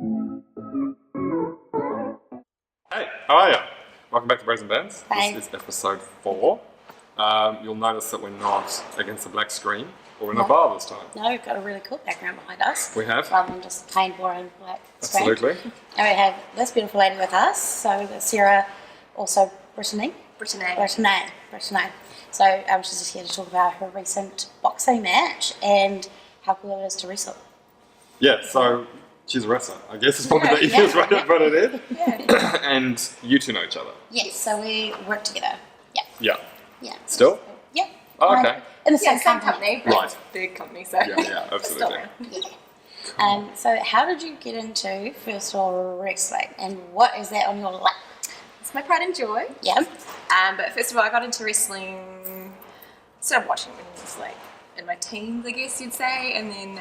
Hey, how are you? Welcome back to Brazen Bants. Hi. This is episode 4. You'll notice that we're not against a black screen or in a No. bar this time. No, we've got a really cool background behind us. We have. Rather than just plain boring black screen. Absolutely. And we have this beautiful lady with us. So we've got Sarah, also Britenay. Britenay. So she's just here to talk about her recent boxing match and how cool it is to wrestle. Yeah, so she's a wrestler. I guess it's probably the easiest way to put it in. Yeah. And you two know each other. Yes, so we work together. Yeah. Yeah. Yeah. Still? Yeah. Oh, okay. In the same company. Right. Big company, so. Yeah, absolutely. Yeah. So how did you get into, first of all, wrestling? And what is that on your lap? It's my pride and joy. Yeah. But first of all, I got into wrestling, started watching when I was like in my teens, I guess you'd say, and then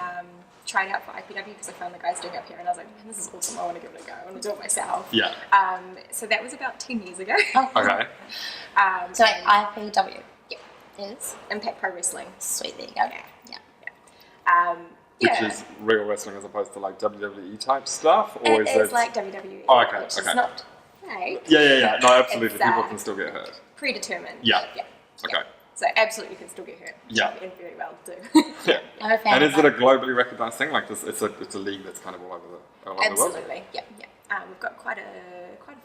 tried out for IPW because I found the guys doing it up here and I was like, man, this is awesome, I want to give it a go, I want to do it myself. Yeah. So that was about 10 years ago. Oh, Okay. So IPW Yeah. is Impact Pro Wrestling. sweet. There you go. Yeah. Which is real wrestling as opposed to like WWE type stuff? Or It is is it like WWE, Oh, okay, which okay. is not fake. Yeah. No, absolutely. It's, People can still get hurt. Predetermined. Yeah. Yeah. Okay. So absolutely you can still get hurt. Yeah. And very well too. Yeah. I'm a fan And of is it a that. globally recognised thing? Like this, it's a league that's kind of all over the world. Absolutely, yeah. We've got quite a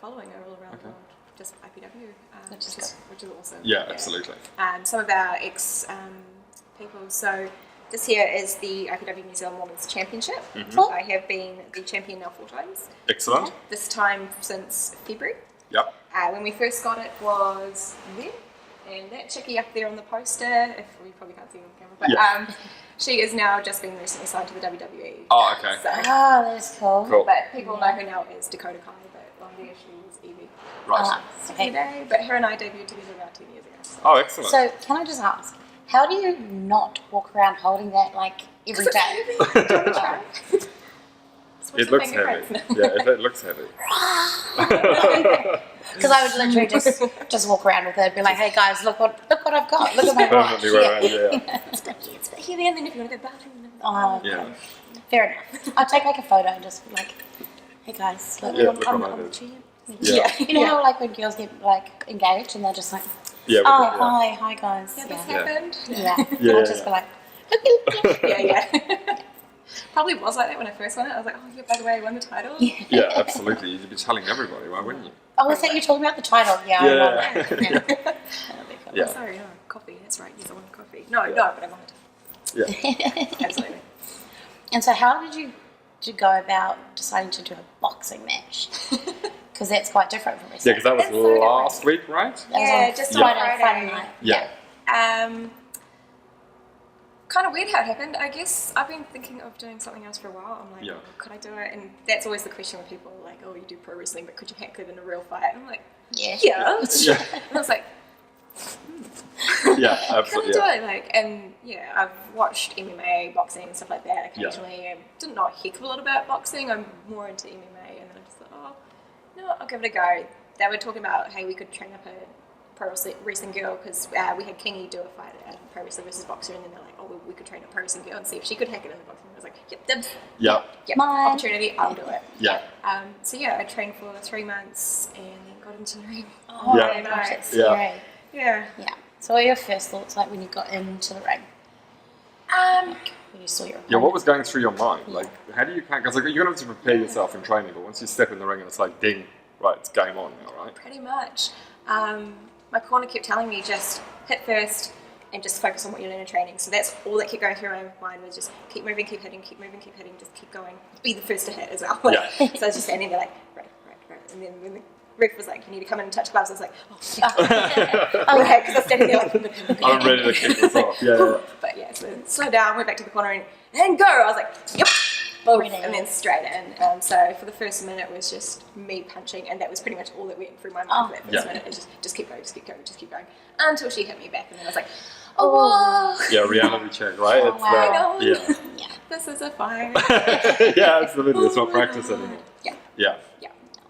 following all around Okay. the world, just IPW, Which is which is awesome. Yeah, absolutely. Some of our ex people. So this here is the IPW New Zealand Women's Championship. Mm-hmm. I have been the champion now 4 times. Excellent. This time since February. Yep. When we first got it was then. And that chickie up there on the poster, if we probably can't see her on camera, but Yeah. she is now just been recently signed to the WWE. Oh, okay. So, Oh, that's cool. Cool. but people know her now as Dakota Kai, but long there she was Evie. Right. Okay. Today, but her and I debuted together about 10 years ago. So. Oh, excellent. So can I just ask, how do you not walk around holding that like every day? It looks heavy. Yeah, it looks heavy. Because I would literally just walk around with it and be like, hey guys, look what I've got. Look at my watch. Permanently wear around, yeah. It's a bit heavy, and then if you want to go bathroom, Oh, okay. Yeah. Fair enough. I'll take like a photo and just be like, hey guys, look, Yeah, look I'm what I the did. champ. Yeah. You know how like when girls get like engaged and they're just like, Yeah. oh hi guys. Yeah, Yeah. this happened. Yeah. Yeah, I'll yeah, just yeah. be like, Yeah. Probably was like that when I first won it. I was like, oh yeah, by the way, I won the title. Yeah, absolutely. You'd be telling everybody, why wouldn't you? oh, is that you talking about the title? Yeah. I love Yeah. that. Yeah. That'd be cool. Yeah. Oh, sorry, no, coffee. That's right. Yes, I won coffee. No, but I won it. Yeah. Absolutely. And so how did you go about deciding to do a boxing match? Because that's quite different from Yeah, wrestling. because that was It's so last week, right? That Yeah, was on just on Friday Friday. night. Yeah. Kind of weird how it happened. I guess I've been thinking of doing something else for a while. I'm like, Yeah. oh, could I do it? And that's always the question when people are like, oh, you do pro wrestling, but could you hack it in a real fight? And I'm like, Yeah. yeah. Yeah. And I was like, Yeah, can I absolutely. do Yeah. it? Like, and yeah, I've watched MMA, boxing, stuff like that occasionally. I didn't know a heck of a lot about boxing. I'm more into MMA, and then I just thought, oh, no, I'll give it a go. They were talking about, hey, we could train up a pro wrestling girl because we had Kingy do a fight at Pro Wrestler versus Boxer, and then they're like, oh, well, we could train a pro wrestling girl and see if she could hack it in the boxing. I was like, yep, dibs. Yeah. Yep, Mine. opportunity, I'll do it. Yeah. So yeah, I trained for 3 months and then got into the ring. Oh Yeah. my gosh, that's Yeah. scary. Yeah. Yeah. So what were your first thoughts like when you got into the ring? When you saw your Yeah, what was going through your mind? Like, how do you kind because like, you're going to have to prepare yourself in training, but once you step in the ring and it's like, ding, right, it's game on now, right? Pretty much. My corner kept telling me just hit first and just focus on what you learn in training. So that's all that kept going through my mind was just keep moving, keep hitting, keep moving, keep hitting, just keep going. Be the first to hit as well. Yeah. So I was just standing there like, right. And then when the ref was like, you need to come in and touch gloves, I was like, oh, okay, because I was standing there like, I'm ready to kick this off. Yeah. But yeah, so slow down, went back to the corner and go. I was like, yep. Ready. And then straight in. So for the first minute it was just me punching, and that was pretty much all that went through my mind for that first minute. It was just keep going, until she hit me back, and then I was like, oh, whoa. Yeah, reality check, right? Oh, wow. Yeah. Yeah. This is a fight. Yeah, absolutely. It's not practice anymore. Yeah. Yeah.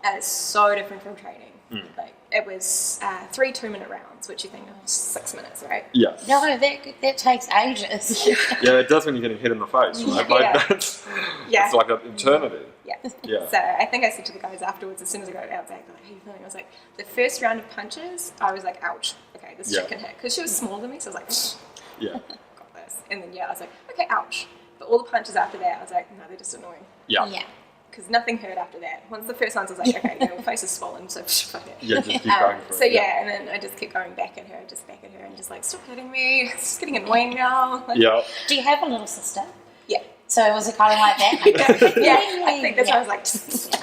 And it's so different from training. Mm. Like it was 3 2-minute rounds, which you think oh, 6 minutes, right? Yeah. No, that takes ages. Yeah, it does when you're getting hit in the face, right? Yeah. Like that's Yeah. it's like an eternity. Yeah. Yeah. So I think I said to the guys afterwards, as soon as I got out back, like, how are you feeling? I was like, the first round of punches, I was like, ouch. Okay, this chick can hit. Because she was smaller than me, so I was like, Yeah. got this. And then, I was like, okay, ouch. But all the punches after that, I was like, no, they're just annoying. Yeah. Yeah. Because nothing hurt after that. Once the first ones, I was like, okay, your face is swollen, so fuck it. Yeah, just keep going for it. So and then I just kept going back at her, and just like, stop hitting me. It's just getting annoying now. Like, Yeah. Do you have a little sister? Yeah. So was it kind of like that? Like, Yeah, I think that's why I was like, just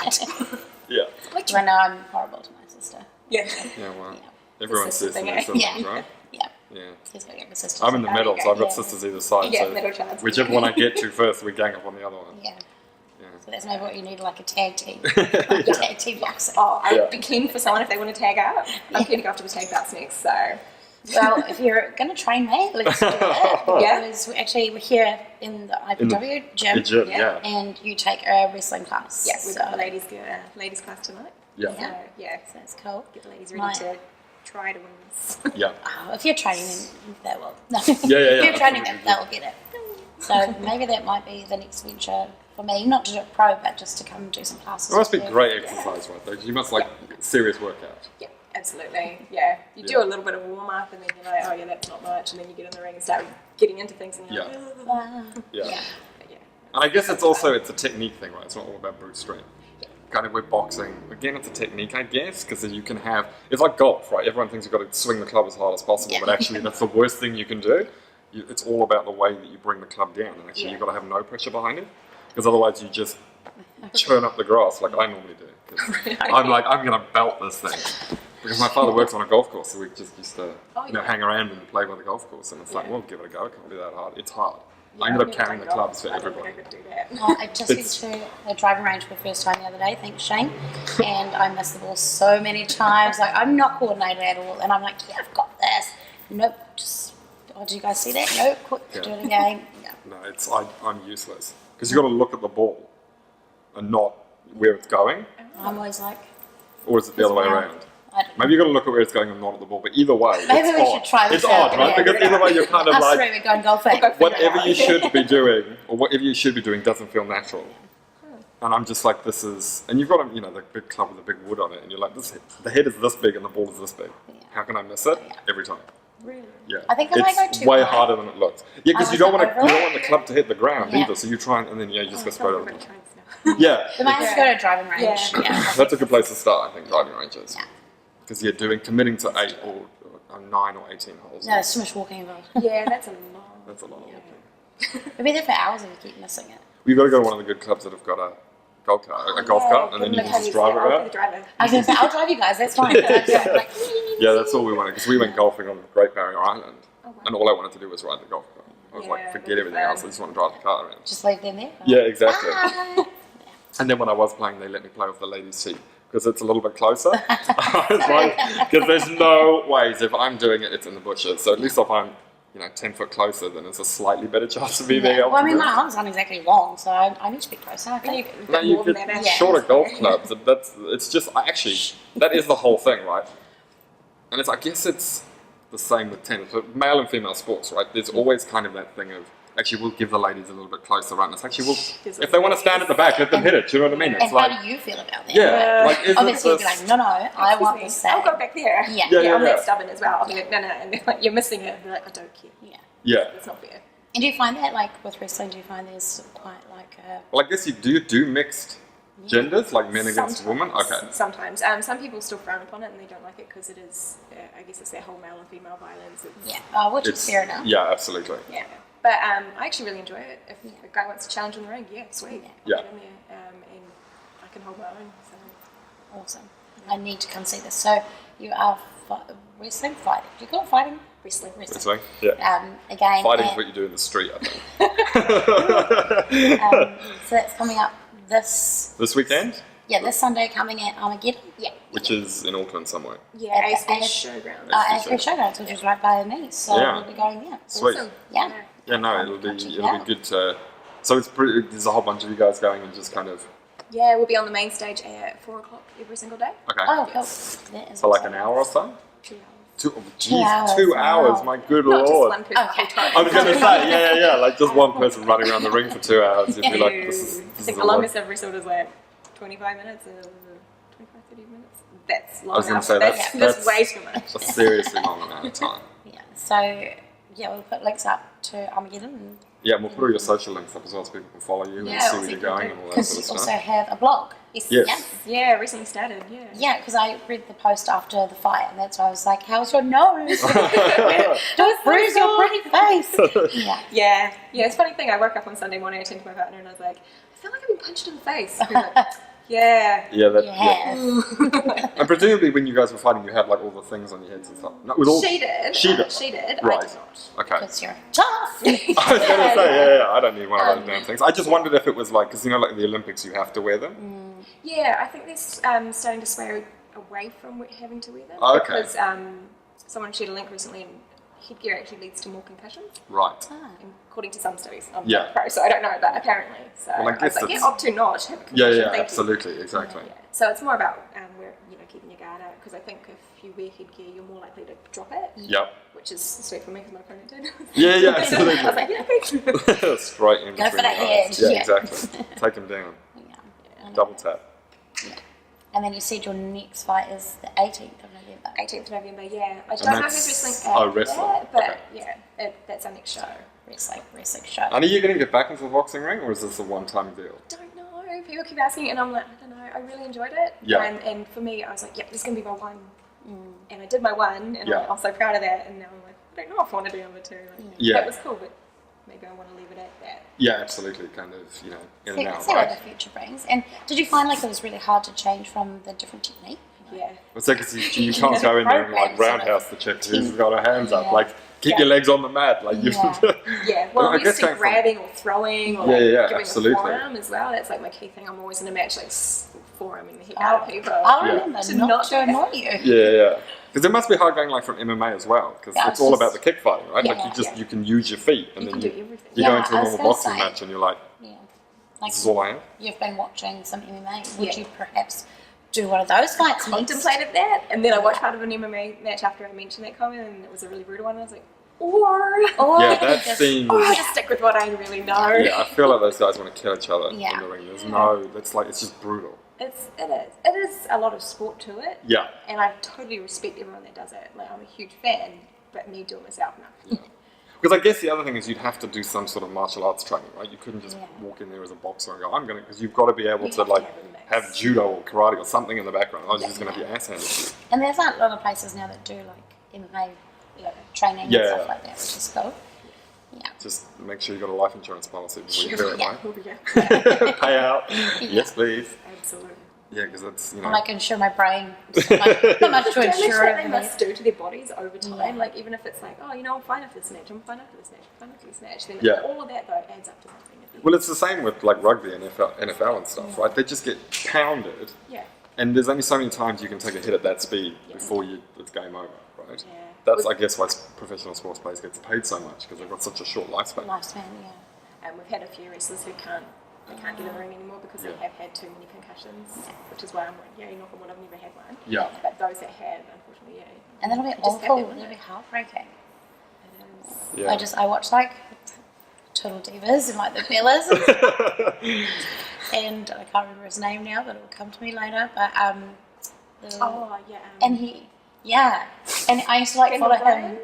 Yeah. I know I'm horrible to my sister. yeah. Yeah, well, Yeah. everyone sister says to thing, their eh? siblings, Yeah. right? Yeah. Yeah. She's got younger sisters. I'm in the middle, so I've got Yeah. sisters either side, Yeah, so middle child. whichever one I get to first, we gang up on the other one. Yeah. Yeah. So that's maybe what you need, like a tag team. Like a tag team boxing. Oh, I Yeah. would be keen for someone if they want to tag out. I'm keen to go after the tag bouts next, so. Well, if you're going to train me, let's do it. Yeah. Because we're here in the IPW gym. The gym, Yeah. yeah. And you take a wrestling class. Yeah, we've got So- a ladies class tonight. Yeah. So, So that's cool. get the ladies ready Right. to try to win this. Yeah. Oh, if you're training them, they will. No. Yeah, yeah, If yeah, you're training them, absolutely. they will get it. So maybe that might be the next venture for me. Not to do it pro, but just to come and do some classes. It must be with you. great exercise, right? Though. You must like serious workout. Yeah, absolutely. Yeah, you do a little bit of warm up, and then you're like, oh yeah, that's not much, and then you get in the ring and start getting into things, and you're Yeah. like, "Ugh." Wow. Yeah. But yeah. And I guess it's a technique thing, right? It's not all about brute strength. Kind of with boxing, again, it's a technique, I guess, because you can have, it's like golf, right? Everyone thinks you've got to swing the club as hard as possible, Yeah. but actually that's the worst thing you can do. It's all about the way that you bring the club down, and actually you've got to have no pressure behind it, because otherwise you just churn up the grass like I normally do. 'Cause I'm like, I'm going to belt this thing. Because my father works on a golf course, so we just used to hang around and play by the golf course, and it's like, well, give it a go, it can't be that hard. It's hard. I ended up carrying the clubs for everybody. I could do that. Oh, I just went to the driving range for the first time the other day, thanks Shane, and I missed the ball so many times. Like, I'm not coordinated at all, and I'm like, yeah, I've got this. Nope, just, oh, do you guys see that? Nope, quick, do it again. No. No, I'm useless. Because you've got to look at the ball and not where it's going, I'm always like, or is it the other way Wow. around? I don't know. Maybe you've got to look at where it's going and not at the ball, but either way, Maybe it's we odd. should try this It's out, odd, right? yeah. Because either way, you're kind of Us like, three, we're going golfing. whatever you should be doing, or whatever you should be doing doesn't feel natural. And I'm just like, this is, and you've got, the big club with the big wood on it, and you're like, the head is this big and the ball is this big. How can I miss it? Every time. Really? Yeah. I think I might it's go too way high. harder than it looks. Yeah, because I you don't was want like, to, the club to hit the ground Yeah. either. So you try and then you just go straight over. Everybody tries now. Yeah. We might have to go to a driving range. Yeah. Yeah. That's a good place to start, I think, driving ranges. Yeah. Because you're committing to 8 or 9 or 18 holes. No, there's too much walking involved. Yeah, that's a long. That's a lot of Yeah. walking. We'll be there for hours if we keep missing it. You've got to go to one of the good clubs that have got a golf cart, and then you can just drive around. I was going to say, I'll drive you guys, that's fine. Like, Yeah, that's all we wanted, because we went golfing on Great Barrier Island, Oh, wow. and all I wanted to do was ride the golf cart. I was Yeah, like, forget that'd be everything fun. else, I just want to drive the car around. just leave them there. Yeah, exactly. Bye. And then when I was playing, they let me play with the ladies' team, because it's a little bit closer. I was like, because there's no ways, if I'm doing it, it's in the bushes. So at least if I'm 10 foot closer, then it's a slightly better chance of me being able Well, I to mean, do my it. arms aren't exactly long, so I need to be closer, I think. No, you could shorter golf clubs. It's just that is the whole thing, right? And I guess it's the same with tennis, but male and female sports, right? There's always kind of that thing of actually we'll give the ladies a little bit closer, right? And it's actually if they want to stand at the back, let them hit it. Do you know what I mean? And It's how like do you feel about that? yeah, like isn't Obviously, you'd this? be like, no, I want the same. I'll go back there. Yeah. Yeah. I'm that stubborn as well. I'll be like, no, and they're like, you're missing it. They're like, I don't care. Yeah. Yeah. It's not fair. And do you find that, like, with wrestling, do you find there's quite, like, a... Well, I guess you do mixed genders, like men against women. Okay. Sometimes. Some people still frown upon it and they don't like it because it is, I guess it's that whole male and female violence. It's, Yeah, which is fair enough. Yeah, absolutely. Yeah. But I actually really enjoy it. If a guy wants to challenge in the ring, yeah, sweet. Yeah. I'll get in there and I can hold my own. So. Awesome. I need to come see this. So, you are wrestling, fighting. Do you call it fighting? Wrestling. This way? Yeah. Again. Fighting is and, what you do in the street, I think. so that's coming up this weekend? Yeah, this Sunday coming at Armageddon. Yeah. Which is in Auckland somewhere. Yeah, At the ASB AS Showground. ASB Showgrounds, which is right by me. So Yeah. we'll be going there. Sweet. Awesome. Yeah. Yeah, no, it'll Check be it out. good to. So there's a whole bunch of you guys going and just kind of Yeah, we'll be on the main stage at 4 o'clock every single day. okay Oh, cool. Yes. That is for like an awesome. hour or so. 2 hours. 2 hours, 2 hours, my good Not just lord. one person Okay. full time. I was going to say, yeah, like just one person running around the ring for 2 hours. You'd be like, I this is think a the lot. longest I've wrestled is like 25 minutes, 25, 30 minutes. That's long I was going enough. to say, That's way too much. a seriously long amount of time. Yeah. So yeah, we'll put links up to Armageddon. And Yeah, and we'll put all your social links up as well so people can follow you and Yeah, see where you're going and all that because sort you of also stuff. have a blog. Yes. Yeah, recently started, yeah. Yeah, because I read the post after the fight, and that's why I was like, "How's your nose? Don't bruise your pretty face." Yeah. Yeah, it's a funny thing. I woke up on Sunday morning, I turned to my partner and I was like, I feel like I've been punched in the face. He was like, yeah. Yeah. And presumably when you guys were fighting, you had like all the things on your heads and stuff. No, with all... She did. She did. She did. Right. I did not. Okay. Because you're tough. I was going to say, yeah, I don't need one of those damn things. I just wondered if it was like, because you know, like in the Olympics, you have to wear them. Yeah, I think they're starting to sway away from having to wear them. Oh, okay. Because someone shared a link recently and headgear actually leads to more concussions, Right. according to some studies. I'm Yeah. not pro, so I don't know, but apparently. So Well, I I guess was like, it's- opt to not have a Yeah, concussion. yeah, thank you. absolutely, exactly. Yeah. So it's more about keeping your guard out, because I think if you wear headgear, you're more likely to drop it. Yep. Which is sweet for me because my opponent did. Yeah, I absolutely. was like, yeah, thanks. Straight in Go between for the the head, eyes. Yeah, yeah. exactly. Take him down. Yeah. Double tap. And then you said your next fight is the 18th of November. 18th of November, yeah. I And don't know who's that's- wrestling oh, after wrestling. that, but Okay. yeah, that's our next show. Wrestling show. And are you going to get back into the boxing ring, or is this a one-time deal? Don't know. People keep asking, and I'm like, I don't know. I really enjoyed it. Yeah. And for me, I was like, yeah, this is going to be my one. And I did my one, and Yeah. I'm so proud of that. And now I'm like, I don't know if I want to do number two. Like, Yeah. That was cool, but maybe I want to leave it at that. Yeah, absolutely. Kind of, in and out, See what right? the future brings. And did you find like it was really hard to change from the different technique? Yeah. It's like you can't go in there and like roundhouse the chick who's got her hands up. Like, keep your legs on the mat. Like, you. Yeah, well, I I'm guess used to going from- grabbing or throwing or Yeah, giving absolutely. the forearm as well. That's like my key thing. I'm always in a match like forearming the heck out of people. I'll Yeah. remember To not not to do that. annoy you. Yeah. Because it must be hard going like from MMA as well, because Yeah, it's it's all just- about the kick fighting, right? Like Yeah. you can use your feet, and You then can do everything. you go Yeah, into I a was normal gonna boxing say. match, and you're like, Yeah. Like this is all I have. you've been watching some MMA. Would Yeah. you perhaps do one of those fights next? Contemplated that, and then I watched part of an MMA match after I mentioned that comment, and it was a really brutal one. And I was like, or Yeah, that just- seems. or I just stick with what I really know. Yeah, I feel like those guys want to kill each other Yeah. in the ring. There's no, it's just brutal. It is a lot of sport to it. Yeah. And I totally respect everyone that does it. Like, I'm a huge fan, but me doing myself, no. Because I guess the other thing is you'd have to do some sort of martial arts training, right? You couldn't just Yeah. walk in there as a boxer and go, I'm going to, because you've got to be able You to have to like have a mix. have judo or karate or something in the background. Otherwise, you're just going to be ass handed to you. And there's a lot of places now that do like MMA training Yeah. and stuff like that, which is cool. Yeah. Just make sure you've got a life insurance policy before you do it, Yeah. right? Oh, yeah. Pay out. Yes, please. Absolutely. Yeah, because it's, I'm like insure my brain. Not much to How much insure that it. they must do to their bodies over time. Yeah. Like, even if it's like, oh, I'm fine after this match, I'm fine after this match, I'm fine after this match. Then Yeah. all of that, though, adds up to something. at the Well, end. it's the same with like rugby and NFL and stuff, right? They just get pounded, Yeah. and there's only so many times you can take a hit at that speed Yeah. before it's game over, right? Yeah. That's, I guess, why professional sports players get paid so much, because they've got such a short lifespan. Lifespan, yeah. And we've had a few wrestlers who can't get in the ring anymore because Yeah. they have had too many concussions, which is why I'm like, yeah, knock on wood, I've never had one. Yeah. But those that have, unfortunately, yeah. And that'll be You just have awful. to It'll win be it. heartbreaking. It is. Yeah. I watched like Total Divas and like the Bellas, and I can't remember his name now, but it will come to me later. But Oh, yeah. and and I used to like Daniel follow Bryan? him.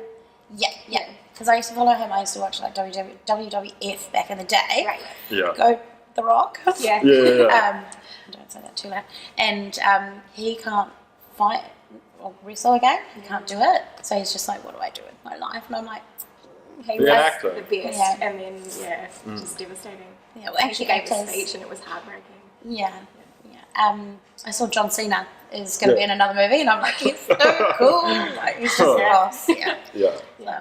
Yeah. Because I used to follow him. I used to watch like WWF back in the day. Right. Yeah. Go The Rock. Yeah. Yeah. Don't say that too loud. And he can't fight or wrestle again. He can't do it. So he's just like, what do I do with my life? And I'm like, He Be was an actor. the best, Yeah. and then, just devastating. yeah, well, He actually, gave a actors- speech, and it was heartbreaking. Yeah. I saw John Cena is going to be Yeah. in another movie, and I'm like, he's so cool. Like, he's just boss. Yeah. Yeah. No.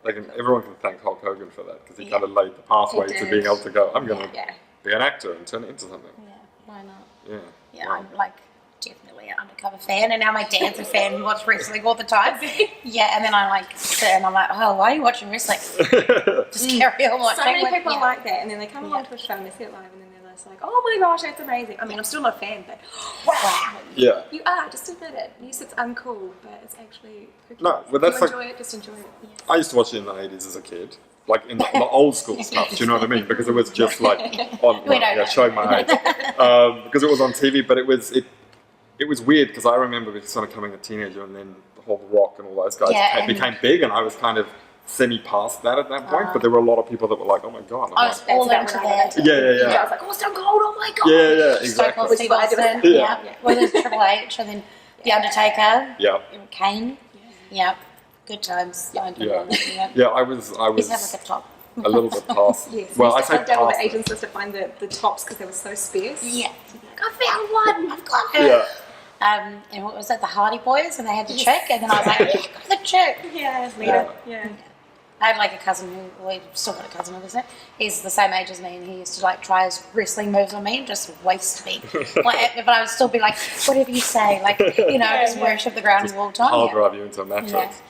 Everyone can thank Hulk Hogan for that, because he Yeah. kind of laid the pathway He to did. being able to go, I'm going to Yeah. be an actor and turn it into something. Yeah. Why not? Yeah. Yeah, Wow. I'm like definitely an undercover fan, and now my dad's a fan and watches wrestling all the time. Yeah, and then I like sit and I'm like, oh, why are you watching wrestling? Just carry on watching. So many with- people yeah. like that, and then they come along Yeah. to a show and they see it live, and then they're was like, oh my gosh, that's amazing. I mean, I'm still not a fan, but wow. Yeah. You are, just admit it. Yes, it's uncool, but it's actually, No, well, that's you like, enjoy it, just enjoy it. Yeah. I used to watch it in the 80s as a kid. Like in the old school stuff, do you know what I mean? Because it was just like, showing my age. Because it was on TV, but it was weird because I remember sort of becoming a teenager and then the whole Rock and all those guys became big, and I was kind of semi-past that at that point, but there were a lot of people that were like, oh my god. I was all into that. Yeah. I was like, oh, Stone Cold, oh my god. Yeah, exactly. Steve Austin, well, there's Triple H, and then The Undertaker, Kane, good times. Yeah, I was He's had like a top. a little bit past. Yes, Well, I used to say hunt down all the past. agents just to find the tops because they were so scarce. Yeah. Like, I found one. I've got her. Yeah. And what was that? The Hardy Boys, and they had the chick, and then I was like, yeah, I got the chick. Yeah, yeah. I had like a cousin who, well, still got a cousin obviously. He's the same age as me, and he used to like try his wrestling moves on me and just waste me. But I would still be like, whatever you say, like just worship the ground all the time. I'll drive you into a mattress. That's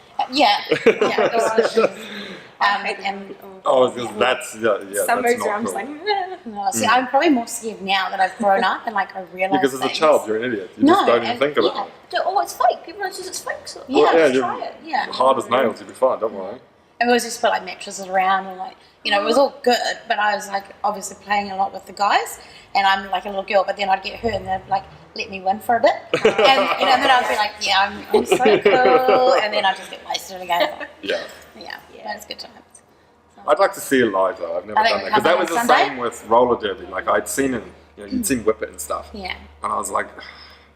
Some that's moves not where I'm cool. just like, No, see, I'm probably more scared now that I've grown up and like I realise. Because as a things. child, you're an idiot. You just don't even think about it. oh, it's fake. People know it's fake. So Yeah, try it. Yeah. Hard as nails, you'll be fine. Don't worry. And we always just put like mattresses around and like, it was all good, but I was like obviously playing a lot with the guys, and I'm like a little girl, but then I'd get hurt and they'd like let me win for a bit, and then I'd be like, I'm so cool, and then I'd just get wasted again. Yeah. That's good times. I'd like to see it live though. I've never I done think that because that was on the Sunday. same with roller derby. Like I'd seen it, you'd seen Whip It and stuff, Yeah. and I was like,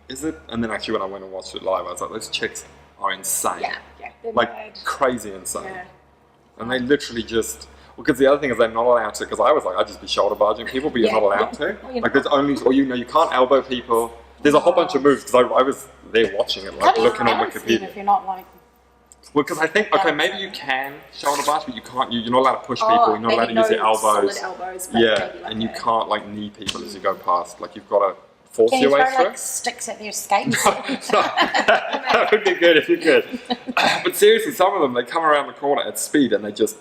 is it? And then actually when I went and watched it live, I was like, those chicks are insane. Yeah. They're Like mad. crazy insane. Yeah. And they literally just, because the other thing is they're not allowed to, because I was like, I'd just be shoulder barging people, but you're not allowed to. Well, you're Like there's only, or you can't elbow people. There's a whole bunch of moves, because I was there watching it, How like do you looking on balance then Wikipedia. if you're not like? Well, because I think, okay, maybe you can shoulder barge, but you can't, you're not allowed to push people, you're not allowed to use your elbows. Solid elbows, but Yeah, maybe like and you can't like knee people as you go past. Like you've got to force Can you your way throw through. like sticks at their skates? That would be good if you could. But seriously, some of them, they come around the corner at speed and they just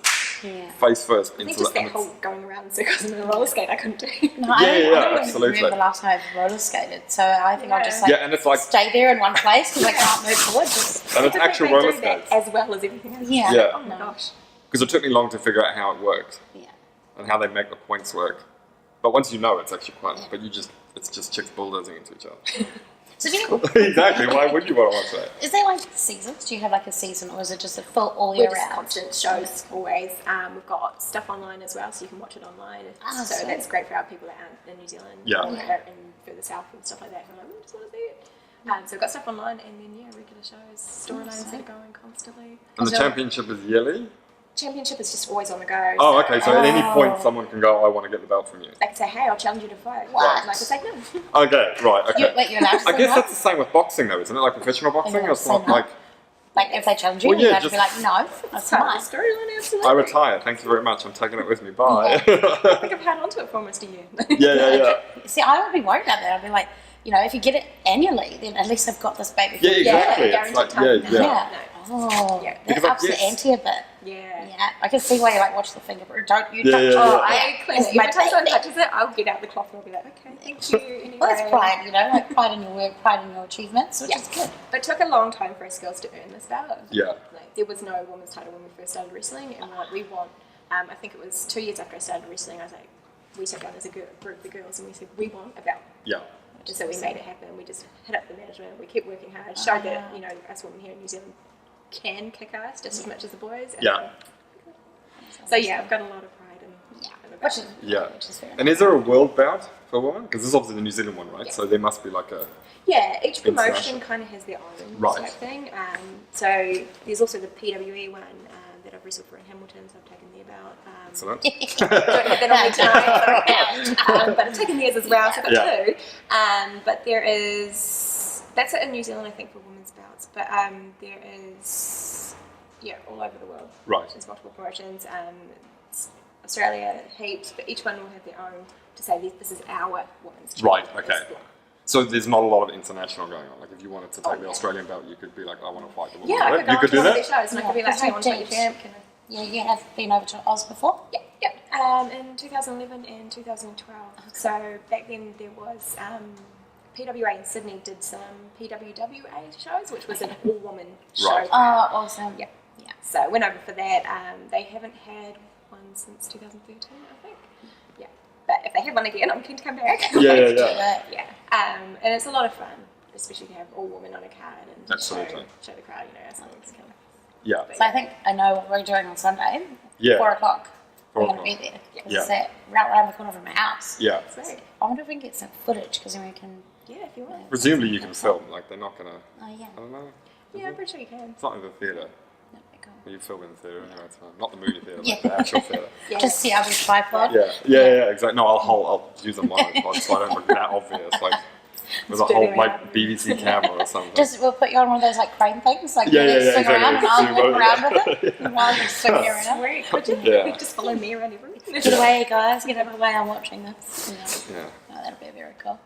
face first I think into just the... that whole going around in circles in a roller skate I couldn't do. No, I don't even absolutely. remember the last time I roller skated, so I think I'll just like, Yeah, and it's like... stay there in one place because I can't move forward. Just, And it's actual They roller do that skates. as well as everything else. yeah. Yeah. Oh my gosh. Because it took me long to figure out how it worked Yeah. and how they make the points work. But once you know, it's actually quite... But it's just chicks bulldozing into each other. So do you, Exactly, why would you want to watch that? is there like seasons? Do you have like a season, or is it just a full all We're year just round? constant shows always. We've got stuff online as well, so you can watch it online. Oh, So sweet. that's great for our people that aren't in New Zealand Yeah. or that are in further south and stuff like that. Who are like, just want to see it. So we've got stuff online, and then regular shows, storylines that are going constantly. And the championship is yearly? Championship is just always on the go. Oh, okay, so at any point someone can go, I want to get the belt from you. They can say, hey, I'll challenge you to fight. What? And I can say no. Okay, right, okay. You're allowed to I say guess no? that's the same with boxing though, isn't it? Like professional boxing? allowed to It's say not no? like, Like if they challenge you, Well, you're yeah, allowed to be like, no, that's Part mine. of the storyline, absolutely. I retire, thank you very much, I'm taking it with me, bye. I think I've held on to it for almost a year. Yeah. See, I would be worried about that. I'd be like, if you get it annually, then at least I've got this baby. Yeah, exactly. Yeah, It's like, guaranteed yeah. Yeah. No. Oh, Yeah. that Because I ups the guess- ante a bit. Yeah. Yeah, I can see why you like watch the fingerprint. Don't you Yeah, touch yeah, it. yeah. Oh, I clean it's it. my Every time someone baby. touches it, I'll get out the cloth and I'll be like, okay, thank you. Anyway. Well, that's pride, like pride in your work, pride in your achievements, which is good. But it took a long time for us girls to earn this belt. Yeah. Like, there was no women's title when we first started wrestling, and we're like, we want. I think it was 2 years after I started wrestling. I was like, we sat down as a group of girls, and we said, we want a belt. Yeah. Just so we made it happen. We just hit up the management. We kept working hard. Showed that us women here in New Zealand can kick ass just as much as the boys. And Yeah. So yeah, I've got a lot of pride in the belt. Yeah. Which is fair And is there a world bout for women? Because this is obviously the New Zealand one, right? Yeah. So there must be like a... Yeah, each promotion International. kind of has their own Right. type thing. So there's also the PWE one that I've wrestled for in Hamilton, so I've taken the belt. Excellent. Don't have that on me tonight, but I've taken theirs as well, so I've got two. But there is, that's it in New Zealand, I think, for women's belts. But there is, all over the world. Right. There's multiple promotions. Australia, heaps, but each one will have their own to say this is our women's Right, championship okay. sport. So there's not a lot of international going on. Like if you wanted to take the yeah. Australian belt, you could be like, I want to fight the woman. Yeah, I right? could go You could to do one of their that? shows and I could be like, Yeah, hey, I want to fight your because champ. Can I? Yeah, you have been over to Oz before? Yeah. In 2011 and 2012. So back then there was PWA in Sydney did some PWWA shows, which was an all-woman show. Right. Oh, awesome. Yeah. So I went over for that. They haven't had one since 2013, I think. Yeah. But if they have one again, I'm keen to come back. Yeah. And it's a lot of fun, especially to have all women on a card and Absolutely. show the crowd, something's coming. Yeah. So I think I know what we're doing on Sunday. Yeah. 4 o'clock. 4 We're going to o'clock. be there. Because Yeah. it's right around the corner from my house. Yeah. So, I wonder if we can get some footage because then we can. yeah, if you want. Presumably you can film. Like they're not gonna. Oh, yeah. I don't know. Yeah, I'm pretty sure you can. It's not in the theatre. That'd be cool. Well, you film in the theatre anyway. It's fine. Not the movie theatre, Yeah. like the actual theatre. Yeah. Just see our big tripod. Yeah, exactly. No, I'll use a monopod so I don't look that obvious. Like with a whole like BBC camera or something. Just we'll put you on one of those like crane things, like Yeah, you swing exactly. around and I'll Zoom walk over. around with it. And I'll just swing you around. Sweet. Could you Yeah. just follow me around everywhere? Get away, guys! Get out of the way! I'm watching this. Yeah. Oh, that'll be very cool.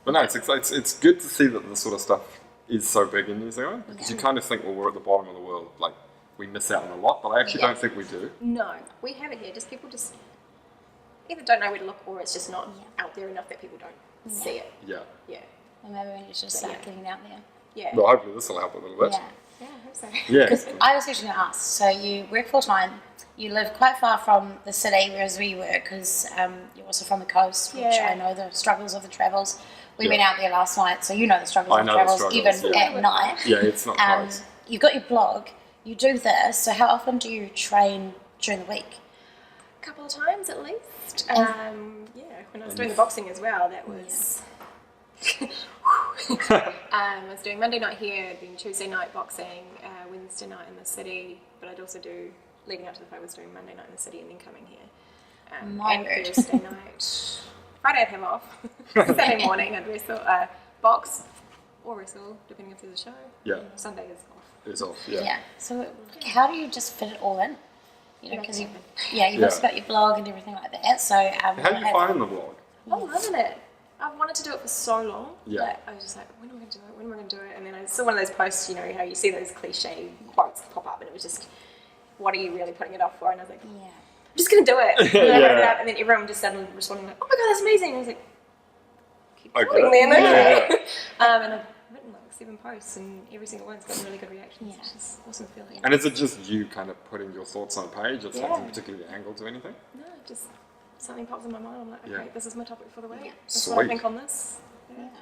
But no, it's good to see that this sort of stuff is so big in New Zealand because you kind of think, well, we're at the bottom of the world, like we miss out on a lot, but I actually don't think we do. No, we have it here. Just people just either don't know where to look or it's just not out there enough that people don't see it. Yeah. Yeah. Or maybe we need to just start getting out there. Yeah. Well, hopefully this will help a little bit. Yeah. Yeah, I hope so. Yeah. Because I was actually going to ask, so you work full time, you live quite far from the city, whereas we work, because you're also from the coast, which Yeah. I know the struggles of the travels. We Yeah. went out there last night, so you know the struggles I of the know the travels, struggles, even yeah. at night. Yeah, it's not close. You've got your blog, you do this, so how often do you train during the week? A couple of times at least. And- Yeah, when I was doing the boxing as well, that was. I was doing Monday night here, then Tuesday night boxing, Wednesday night in the city, but I'd also do, leading up to the fight, I was doing Monday night in the city and then coming here. My and word. Thursday night. Friday I'd have off. Saturday morning I'd wrestle, box or wrestle, depending if there's a show. Yeah. Sunday is off. It's off. Yeah. Yeah. So how do you just fit it all in? You know, because you've Yeah. also got your blog and everything like that. So How do you find the blog? I'm loving it. I've wanted to do it for so long. Yeah. That I was just like, when am I going to do it? When am I going to do it? And then I saw one of those posts, how you see those cliche quotes pop up, and it was just, what are you really putting it off for? And I was like, yeah. I'm just going to do it. And then I wrote it Yeah. out, and then everyone just suddenly responding like, oh my god, that's amazing. And I was like, keep Okay. going then. Yeah. Okay. And I've written like 7 posts, and every single one's gotten really good reactions. Yeah. Which is awesome feeling. And is it just you kind of putting your thoughts on a page? It's Yeah. not particularly angled to anything? No, just something pops in my mind. I'm like, okay, Yeah. this is my topic for the week. Yeah. That's what I Sweet. think on this.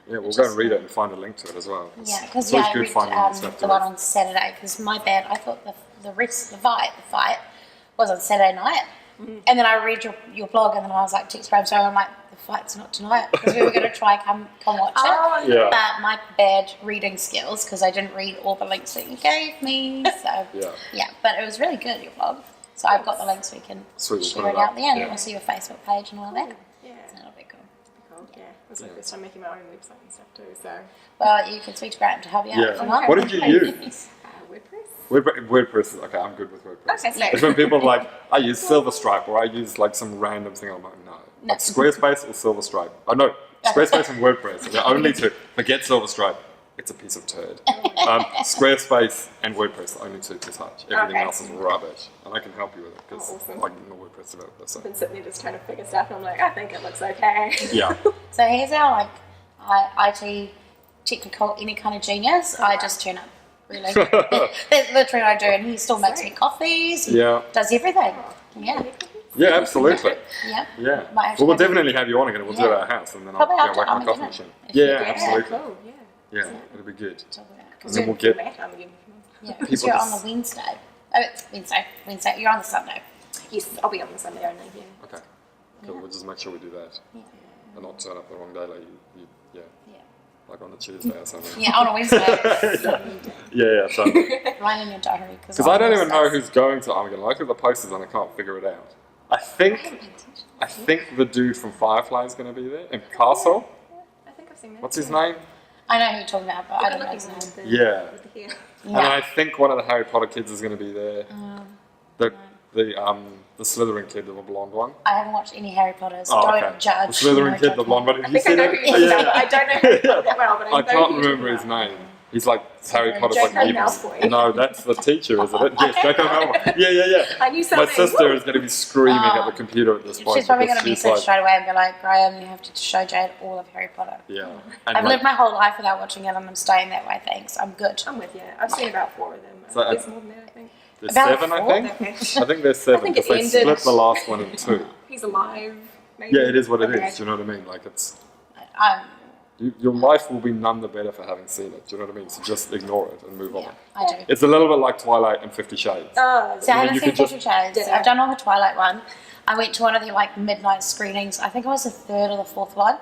Yeah, we'll go and read it and find a link to it as well. Yeah, because it's always I good read finding new stuff the to one read. on Saturday, because my bad, I thought the fight was on Saturday night. And then I read your blog, and then I was like, text Graham, so I'm like, the fight's not tonight, because we were going to try come watch it. Oh, Yeah. But my bad reading skills, because I didn't read all the links that you gave me. So Yeah. but it was really good, your blog. So I've got the links, we can Sweet, we'll share put it it out up. there, and Yeah. also your Facebook page and all that. Yeah. So that'll be cool. Cool. Yeah, it was my Yeah. first time making my own website and stuff too. So Well, you can speak to Graham to help you out if you Yeah. want. What did you use? WordPress. WordPress is okay. I'm good with WordPress. Okay, so It's when people are like, I use Silverstripe or I use like some random thing. I'm like, no. Like Squarespace or Silverstripe. Oh no, Squarespace and WordPress are the only two. Forget Silverstripe. It's a piece of turd. Squarespace and WordPress are the only two to touch. Everything Okay. else is rubbish. And I can help you with it because Oh, awesome. like I'm a WordPress developer. So. I've been sitting there just trying to figure stuff, and I'm like, I think it looks okay. Yeah. So here's our IT technical any kind of genius. I just turn up. Really, that's literally what I do, and he still makes me coffees. Yeah. Does everything. Yeah, Yeah, absolutely. yeah. Yeah. Might actually Well, we'll have to- definitely have you on again. We'll do it Yeah. at our house and then Probably I'll after whack my I'm coffee gonna- machine. if you Yeah, do. absolutely. Cool. Yeah. Yeah, it'll be good. Talk about it. And then we'll get Matt, I'm again. Yeah, People because you're on just- the Wednesday. Oh, it's Wednesday. Wednesday. You're on the Sunday. Yes, I'll be on the Sunday only. Yeah. okay. Cool. Yeah. We'll just make sure we do that Yeah. and not turn up the wrong day like you Yeah. like on a Tuesday or something. Yeah, on a Wednesday. Yeah, so Write in your diary because I don't even know who's going to Armageddon. I look at the posters and I can't figure it out. I think the dude from Firefly is going to be there and Castle. I think I've seen that. What's his name? I know who you're talking about, but I don't know his name. Yeah. Yeah. And then I think one of the Harry Potter kids is going to be there. The Slytherin kid, the blonde one. I haven't watched any Harry Potters. Oh, Don't okay. judge. The Slytherin No kid, the judgment. blonde one. Have I you think I seen know who it? you're talking about, but I don't know who you're talking about that well, but I I know can't who you're remember his talking about. name. He's like Harry Draco Potter's like Malfoy. No, that's the teacher, isn't it? Yes, Draco Malfoy. Yeah. I knew My something. sister is going to be screaming at the computer at this point. She's probably going to because she's message like, straight away and be like, Graham, you have to show Jade all of Harry Potter. Yeah. And I've like, lived my whole life without watching it and I'm staying that way, thanks. I'm good. I'm with you. I've seen about 4 of them. So There's more than that, I think. there's About 7, I 4? think. Okay. I think there's 7 I think because it they ended- split the last one in 2. He's alive, maybe. Yeah, it is what it Okay. is. Do you know what I mean? Like it's I'm, your life will be none the better for having seen it. Do you know what I mean? So just ignore it and move on. I do. It's a little bit like Twilight and 50 Shades. Oh, So I I mean, haven't you seen could just- 50 Shades. Yeah. I've done all the Twilight one. I went to one of the like midnight screenings. I think it was the 3rd or the 4th one.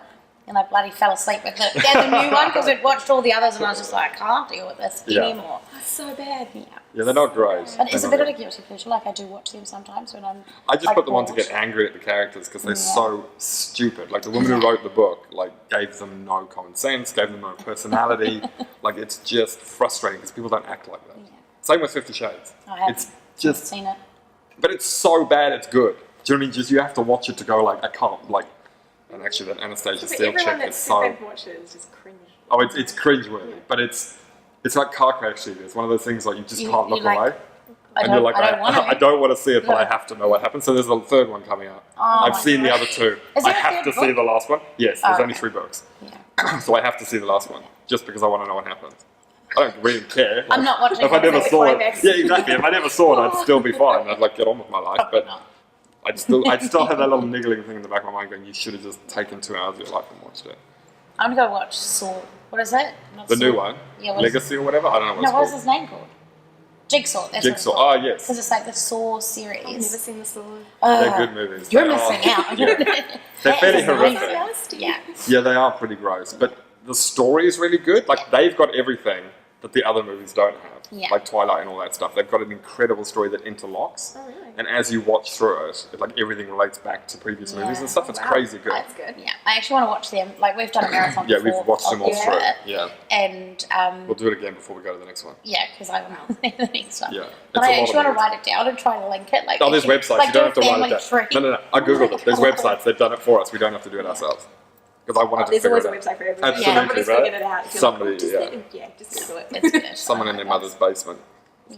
And I bloody fell asleep with it. Yeah, the new one because I'd watched all the others and I was just like, I can't deal with this Yeah. anymore. that's so bad. Yeah. Yeah, they're not great. But it's They're a bit not of a great. guilty pleasure. Like I do watch them sometimes when I'm. I just like, put them on to bored. get angry at the characters because they're Yeah. so stupid. Like the woman who wrote the book, like gave them no common sense, gave them no personality. Like it's just frustrating because people don't act like that. Yeah. Same with 50 Shades. I haven't It's just, seen it. but it's so bad it's good. Do you know what I mean? Just you have to watch it to go like I can't like. And actually, that Anastasia But Steele everyone chick that is says so. they've watched it is just cringe. Oh, it's cringeworthy, but it's like car crash TV. It's one of those things like you just You- can't you look like- away. I And don't, you're like, I don't want to. I don't want to see it, but No. I have to know what happened. So there's a 3rd one coming out. Oh I've my seen the gosh. other 2. Is I there a have to third see book? the last one. Yes, there's Oh, only okay. 3 books. Yeah. So I have to see the last one, just because I want to know what happens. I don't really care. I'm not watching If I it. never It's saw like it, climax. yeah, exactly. If I never saw it, I'd still be fine. I'd like get on with my life. But No. I'd still have that little niggling thing in the back of my mind going, you should have just taken 2 hours of your life and watched it. I'm going to go watch Saw. What is it? Not The new Saw. one, Yeah, what is Legacy or whatever. I don't know what No, what's it's his name called? Jigsaw. That's Jigsaw. What Oh it's yes, Because it's like the Saw series. I've never seen the sword. they're good movies. You're They are- missing out. Yeah. They're That fairly is horrific. amazing. Nasty. Yeah. Yeah, they are pretty gross, but the story is really good. Like they've got everything that the other movies don't have, Yeah. like Twilight and all that stuff. They've got an incredible story that interlocks, Oh, really? and as you watch through it, like everything relates back to previous movies and stuff. It's Wow. crazy good. That's good. Yeah. I actually want to watch them. Like, we've done a marathon Yeah, before. we've watched them all of through. it. Yeah, And, we'll do it again before we go to the next one. yeah, because I want to see the next one. Yeah, But it's a I lot actually of want to movies. write it down and try to link it. Like, Oh, there's actually, websites. like, You don't have do to a write family it down. tree. No. I googled it. There's websites. They've done it for us. We don't have to do it ourselves. Because I wanted to There's figure always it a out. website for everything. Absolutely, Somebody's right? figured it out. If you're Somebody, like, oh, just yeah. just Google it. It's good. Someone in their mother's basement,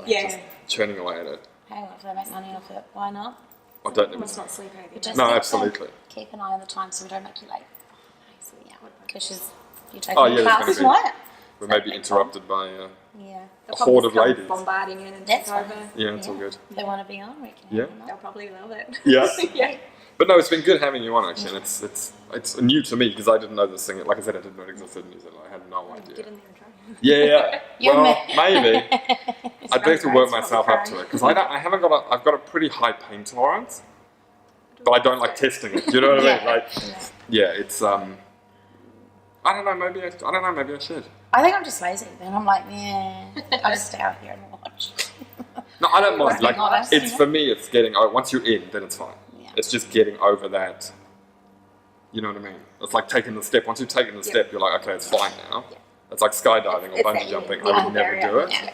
Yeah. churning away at it. Hey, what, if they make money off it? Why not? I don't know. Must not sleep over. Just No, keep absolutely. Keep an eye on the time so we don't make you late. Yeah, because you take Oh, your yeah, there's classes, gonna be- right? We may be interrupted by. Yeah. They'll A horde of probably ladies. come bombarding in and That's take over. fine. Yeah, it's all good. If they want to be on, we can Yeah. have them on. They'll probably love it. Yeah. Yeah. But no, it's been good having you on actually. And it's new to me because I didn't know this thing. Like I said, I didn't know it existed in New Zealand. I had no Get idea. in there and try. Yeah. You're Well, me- maybe. I'd very have to work great. myself up to it because I haven't got a. I've got a pretty high pain tolerance, but I don't like testing it. Do you know what I mean? Like, yeah, it's I don't know. Maybe I don't know. Maybe I should. I think I'm just lazy. Then I'm like, yeah, I'll just stay out here and watch. No, I don't mind. Like, Being honest, it's yeah. for me. It's getting. Once you're in, then it's fine. Yeah. It's just getting over that. You know what I mean? It's like taking the step. Once you've taken the step, you're like, okay, it's fine now. Yeah. It's like skydiving or It's bungee that, jumping. yeah, I would never do it. Yeah.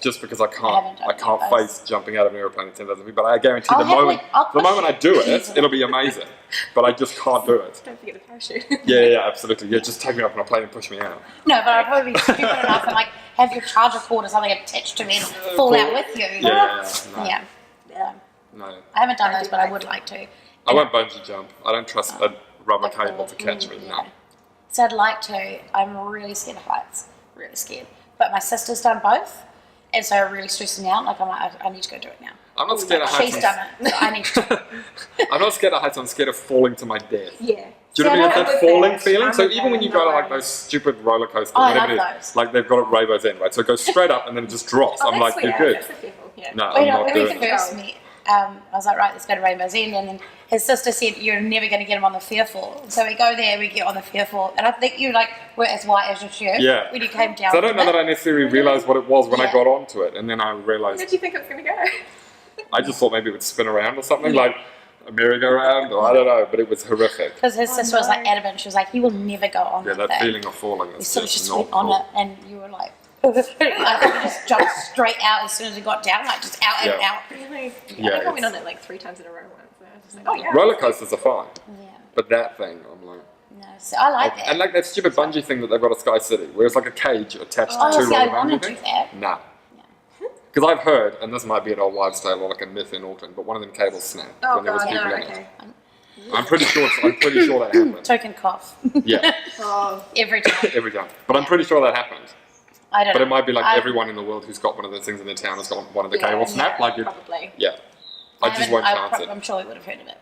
Just because I haven't can't, done I can't any of those. face jumping out of an airplane at 10,000 feet. But I guarantee I'll the happily- moment, I'll the push moment I it. do it, it'll be amazing. But I just can't do it. Don't forget the parachute. Yeah, absolutely. Yeah, just take me up on a plane and push me out. No, but I'd probably be stupid enough and like have your charger cord or something attached to me and fall out with you. Yeah. No, Yeah. no. I haven't done I those, do but I like would it. like to. I won't bungee jump. I don't trust a rubber Like cable the- to catch me. No. So I'd like to. I'm really scared of heights. Really scared. But my sister's done both, and so it really stresses me out. Like I'm like, I need to go do it now. I'm not scared of heights. She's done it, so I need to. I'm not scared of heights. I'm scared of falling to my death. Yeah. Do you know what I mean? See, It's I'm that with falling that. feeling. I'm So with even when that. you go to like No. those stupid roller coasters, Oh, I whatever love it is, those. like they've got it rainbows in, right? So it goes straight up and then it just drops. Oh, I'm that's like, sweet. you're good. That's the fearful. Yeah. No, When I'm not we doing it. first met, I was like, right, let's go to Rainbow's End, and then his sister said, you're never going to get him on the Fearful. So we go there, we get on the Fearful, and I think you like were as white as your shirt Yeah. when you came down. So I don't know from that it. I necessarily realised what it was when I Yeah. got onto it, and then I Where realised did you think it was going to go? I just thought maybe it would spin around or something, like a merry-go-round, or I don't know, but it was horrific. Because his sister was like no. adamant, she was like, he will never go on Yeah, that that thing. feeling of falling We is sort of just just not went on cool. it, and you were like, I think we just jumped straight out as soon as we got down, like just out and Yeah. out. Really? Yeah, I think I went it's- on it like 3 times in a row once. So I was just like, oh yeah. Roller coasters are fine, Yeah. but that thing, I'm like, No, so I like that. And like that stupid bungee thing that they've got at Sky City, where it's like a cage attached to two see, I little want bungee to do things. that. Nah. Because I've heard, and this might be an old wives' tale or like a myth in Auckland, but one of them cables snapped when there was people in it. I'm pretty sure that happened. Token cough. Yeah. Every time. Every time. But I'm pretty sure that happened. I don't know. But it might be like everyone in the world who's got one of those things in their town has got one of the cables snapped. Like probably. Yeah. I just won't chance it. I'm sure we would have heard of it.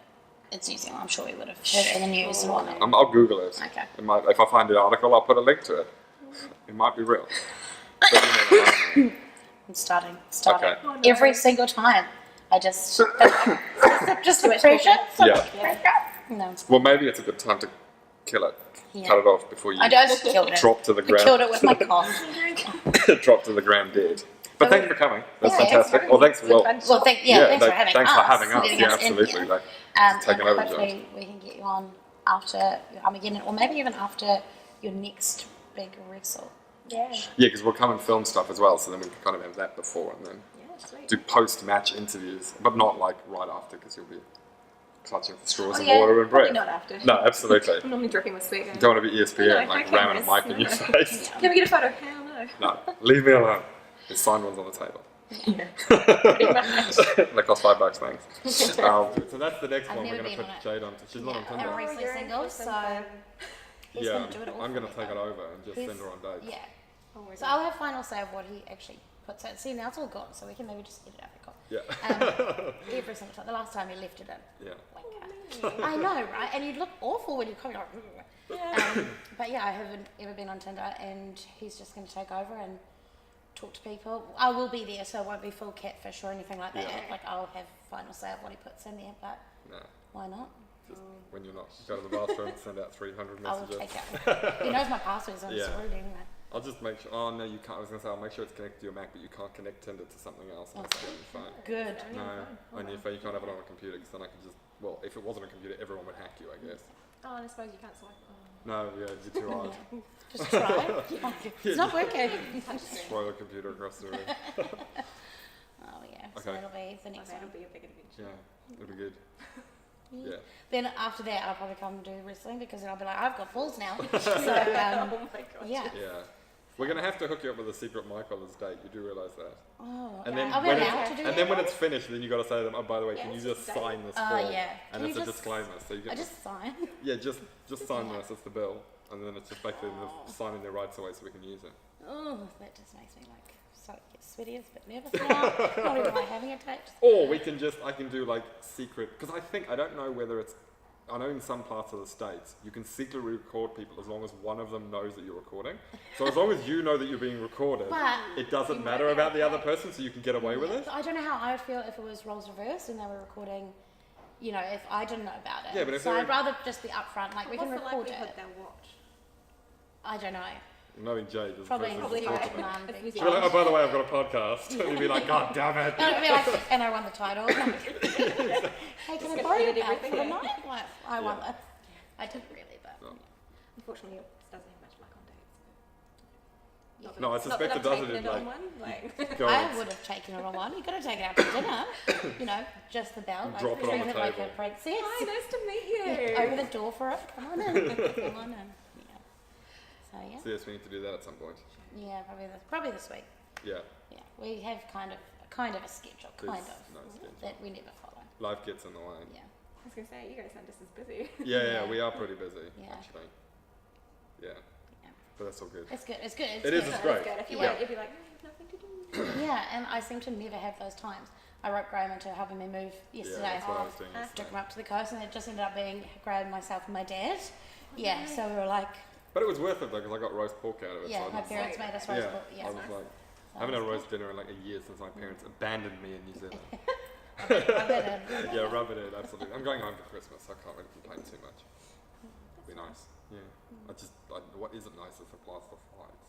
It's New Zealand. I'm sure we would have heard it in the news and whatnot. I'll Google it. Okay. If I find the article, I'll put a link to it. It might be real. But you know, I don't know. I'm starting. Okay. Oh, no. Every single time. I just just the pressure. No. Well, maybe it's a good time to kill it. Yeah. Cut it off before you I just killed it. drop to the I ground. killed it with my cough. Drop to the ground dead. But thank you for coming. That's Yeah, fantastic. thanks well, thanks. for- Well, thanks for having thanks us. for having us. Getting Yeah, us in absolutely. here. Like, And taking over, hopefully we can get you on after Armageddon, or maybe even after your next big wrestle. Yeah. Yeah, because we'll come and film stuff as well, so then we can kind of have that before and then Sweet. do post-match interviews, but not like right after, because you'll be clutching for straws and yeah, water and bread. probably not after. No, absolutely. I'm normally dripping with sweat. You don't want to be ESPN, No, like okay, ramming a yes, mic in your no. face. Can we get a photo? Hell no. No, leave me alone. There's signed ones on the table. Yeah. Pretty much. They cost $5, thanks. So that's the next I've one we're never going to been put on it. Jade on. She's not on I'm Tinder. recently you're single, interested so in he's Yeah, going to do it all. I'm for going me, to take it though. over and just send her on dates. Yeah. Oh, So I'll have final say of what he actually puts out. See, now it's all gone, so we can maybe just edit out the cop. Yeah. Every single time. The last time he left it in. Yeah. Wanker. I know, right? And you look awful when you come like. But yeah, I haven't ever been on Tinder, and he's just going to take over and talk to people. I will be there, so it won't be full catfish or anything like that. Yeah. Like I'll have final say of what he puts in there, but No. why not? Just when you're not, go to the bathroom, send out 300 I will messages. take it. He knows my passwords, so I'm just Yeah. rude anyway. I'll just make sure. Oh no, you can't. I was gonna say I'll make sure it's connected to your Mac, but you can't connect Tinder to something else. And it's on your phone. Good. No, on your phone you can't have it on a computer because then I could just. Well, if it wasn't a computer, everyone would hack you, I guess. Oh, and I suppose you can't swipe. No, yeah, you're too hard. Just try. It's not working. Throw the computer across the room. Oh yeah. So Okay. it'll be the next That'll one. be a big adventure. Yeah, it'll be good. Yeah. Then after that, I'll probably come do wrestling because then I'll be like, I've got balls now. So Oh my god. yeah. Yeah. We're gonna have to hook you up with a secret mic on this date. You do realise that. Oh, And yeah. then I'll be when allowed it's, to do and that. then when it's finished, then you got to say to them, oh, by the way, can you it's just just sign this Oh, form? yeah. And Can it's you a just- disclaimer, so you I get just sign. yeah, just sign this. It's the bill, and then it's just basically them signing their rights away so we can use it. Oh, that just makes me like so get sweaty, but nervous now. Not even like having a date. Or we can I can do like secret, because I don't know whether it's, I know in some parts of the States, you can secretly record people as long as one of them knows that you're recording. So as long as you know that you're being recorded, But it doesn't matter about the other person, so you can get away with it. So I don't know how I would feel if it was roles reversed and they were recording. You know, if I didn't know about it. Yeah, but if so they're- I'd rather just be upfront. Like we can What's the record likelihood it. they'll watch? I don't know. Knowing Jade, there's Probably a Probably person not. who's none. It's big She'll be like, time. oh, by the way, I've got a podcast. And you'll be like, God damn it. And I'd be like, and I won the title. Hey, can I borrow your bag for the night? Like, I won Yeah. that. I didn't really, but No. Unfortunately, it doesn't have much luck on dates. No, I suspect it doesn't. Taken It, on like, one, like. go I and would have taken it on one. You got to take it out to dinner. You know, just the bell. Like, Drop it on treat the like table. a princess. Hi, nice to meet you. Open the door for it. Come on in. Come on in. Yeah. So yeah. So yes, we need to do that at some point. Yeah, probably this week. Yeah, Yeah, we have kind of a schedule, There's kind of, no schedule. that we never follow. life gets in the way. Yeah. I was gonna say, you guys sound just as busy. Yeah, Yeah. we are pretty busy, Yeah. actually. Yeah. Yeah. But that's all good. It's good. It's good. It's It is, good. it's great. Good. If you Yeah. wait, you'd be like, I have nothing to do. Yeah, and I seem to never have those times. I roped Graham into helping me move Yeah, yesterday. that's what I was doing Took yesterday. him up to the coast, and it just ended up being Graham, myself, and my dad. Yeah, so we were like, But it was worth it though, because I got roast pork out of it. yeah, so I my was parents like, made us roast yeah, pork. Yeah, I was like, I haven't had a roast dinner in like a year since my parents abandoned me in New Zealand. rub it in. Yeah, rub it in, absolutely. I'm going home for Christmas, so I can't really complain too much. It'll be nice. Yeah. What isn't nice is the plaster flies.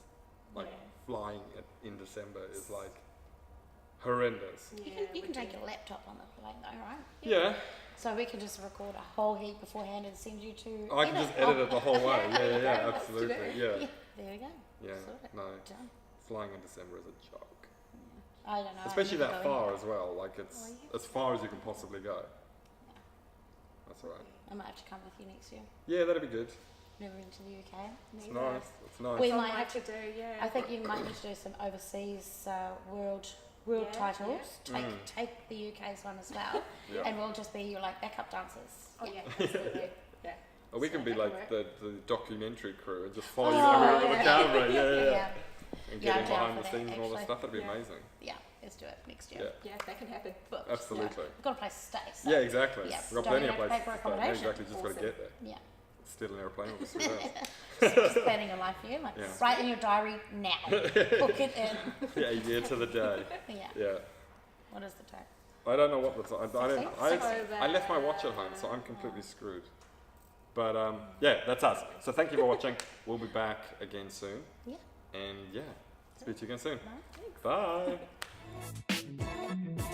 Like flying in December is like horrendous. You can take your laptop on the plane though, right? Yeah. So we can just record a whole heap beforehand and send you to. I can just edit it the whole way. Yeah, Let's do absolutely. it. Yeah. Yeah, there we go. Yeah. Sorted. No. Done. Flying in December is a joke. I don't know. Especially I've that never far gone as well. Like it's as far as you can possibly go. That's all right. I might have to come with you next year. Yeah, that'd be good. Never been to the UK. It's nice. It's nice. We It's might on my have to. to-do, yeah. I think you might need to do some overseas world Yeah, titles. Take the UK's one as well, Yeah. and we'll just be your like backup dancers. Oh yeah, absolutely. Yeah. Or we can be that like could the documentary crew and just follow Oh, you everywhere with the yeah. camera. Yeah. Yeah. And Yeah, getting I'm down behind for the that, scenes and all that actually. stuff. That'd be Yeah. amazing. Yeah, let's do it next Yeah. year. Yeah, that can happen. Booked. Absolutely. We've got a place to stay. So. Yeah, exactly. Yeah. We've got Don't plenty even of have to places pay for to stay. No, accommodation. exactly. Just got to Awesome. get there. Yeah. Steal an airplane or just sit down. Just planning your life for you. Like, Yeah. write in your diary now. Book it in. Yeah, year to the day. Yeah. Yeah. What is the time? I don't know what the I don't. Six? I left my watch at home, so I'm completely screwed. But yeah, that's us. So thank you for watching. We'll be back again soon. Yeah. And yeah, speak to you again soon. No, thanks. Bye.